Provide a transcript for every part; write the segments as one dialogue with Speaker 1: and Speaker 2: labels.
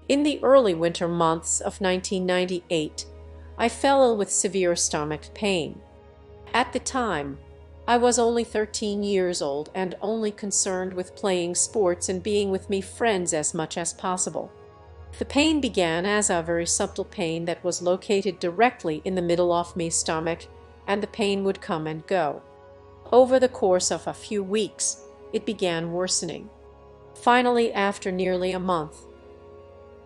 Speaker 1: In the early winter months of 1998, I fell ill with severe stomach pain. At the time, I was only 13 years old and only concerned with playing sports and being with me friends as much as possible. The pain began as a very subtle pain that was located directly in the middle of my stomach, and the pain would come and go. Over the course of a few weeks, it began worsening. Finally, after nearly a month,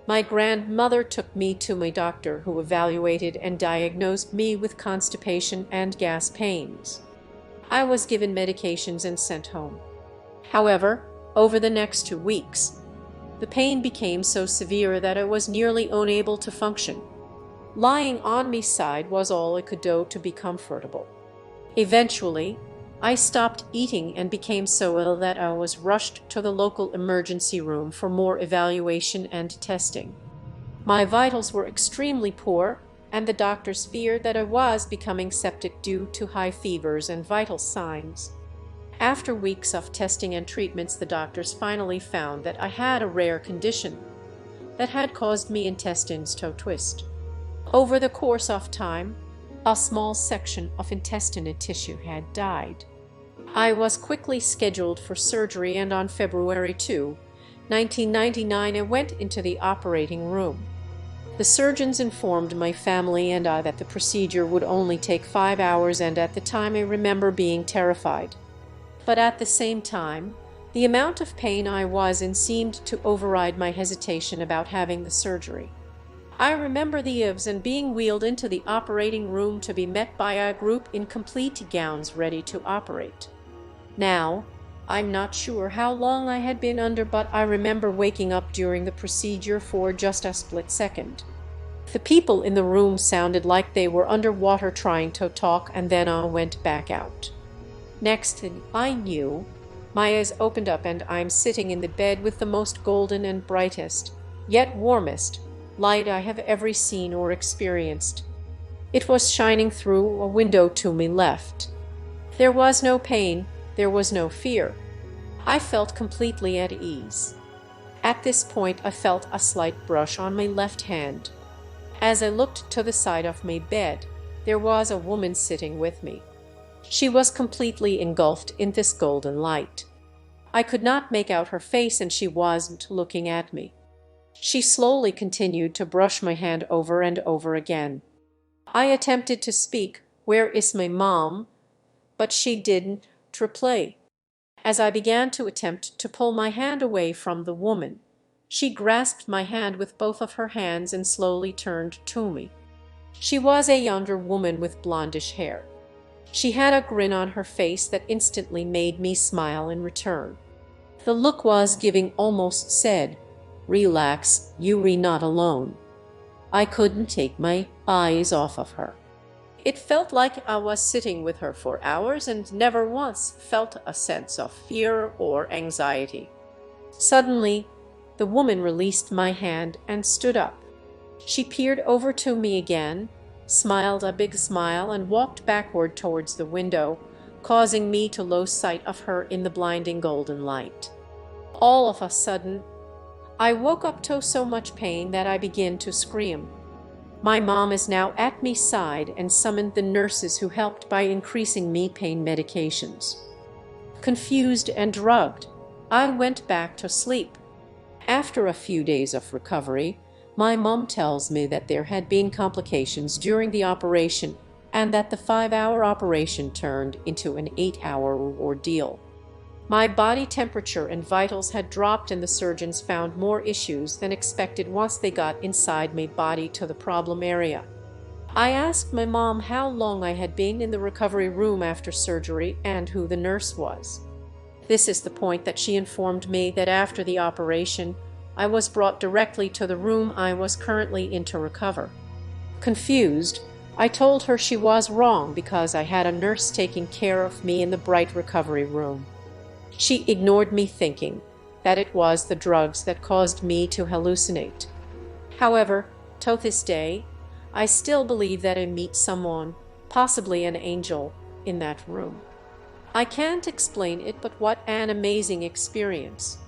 Speaker 1: my grandmother took me to my doctor, who evaluated and diagnosed me with constipation and gas pains. I was given medications and sent home. However, over the next 2 weeks, the pain became so severe that I was nearly unable to function. Lying on my side was all I could do to be comfortable. Eventually, I stopped eating and became so ill that I was rushed to the local emergency room for more evaluation and testing. My vitals were extremely poor, and the doctors feared that I was becoming septic due to high fevers and vital signs. After weeks of testing and treatments, the doctors finally found that I had a rare condition that had caused me intestines to twist. Over the course of time, a small section of intestinal tissue had died. I was quickly scheduled for surgery, and on February 2, 1999, I went into the operating room. The surgeons informed my family and I that the procedure would only take 5 hours, and at the time I remember being terrified. But at the same time, the amount of pain I was in seemed to override my hesitation about having the surgery. I remember the ifs and being wheeled into the operating room to be met by a group in complete gowns ready to operate. Now, I'm not sure how long I had been under, but I remember waking up during the procedure for just a split second. The people in the room sounded like they were underwater trying to talk, and then I went back out. Next thing I knew, my eyes opened up and I'm sitting in the bed with the most golden and brightest, yet warmest, light I have ever seen or experienced. It was shining through a window to my left. There was no pain, there was no fear. I felt completely at ease. At this point, I felt a slight brush on my left hand. As I looked to the side of my bed, there was a woman sitting with me. She was completely engulfed in this golden light. I could not make out her face, and she wasn't looking at me. She slowly continued to brush my hand over and over again. I attempted to speak, "Where is my mom?" but she didn't reply. As I began to attempt to pull my hand away from the woman, she grasped my hand with both of her hands and slowly turned to me. She was a younger woman with blondish hair. She had a grin on her face that instantly made me smile in return. The look was giving, almost said, "Relax, you're not alone." I couldn't take my eyes off of her. It felt like I was sitting with her for hours and never once felt a sense of fear or anxiety. Suddenly, the woman released my hand and stood up. She peered over to me again, smiled a big smile, and walked backward towards the window, causing me to lose sight of her in the blinding golden light. All of a sudden, I woke up to so much pain that I began to scream. My mom is now at my side and summoned the nurses, who helped by increasing me pain medications. Confused and drugged, I went back to sleep. After a few days of recovery, my mom tells me that there had been complications during the operation and that the 5-hour operation turned into an 8-hour ordeal. My body temperature and vitals had dropped, and the surgeons found more issues than expected once they got inside my body to the problem area. I asked my mom how long I had been in the recovery room after surgery and who the nurse was. This is the point that she informed me that after the operation, I was brought directly to the room I was currently in to recover. Confused, I told her she was wrong because I had a nurse taking care of me in the bright recovery room. She ignored me, thinking that it was the drugs that caused me to hallucinate. However, to this day, I still believe that I meet someone, possibly an angel, in that room. I can't explain it, but what an amazing experience.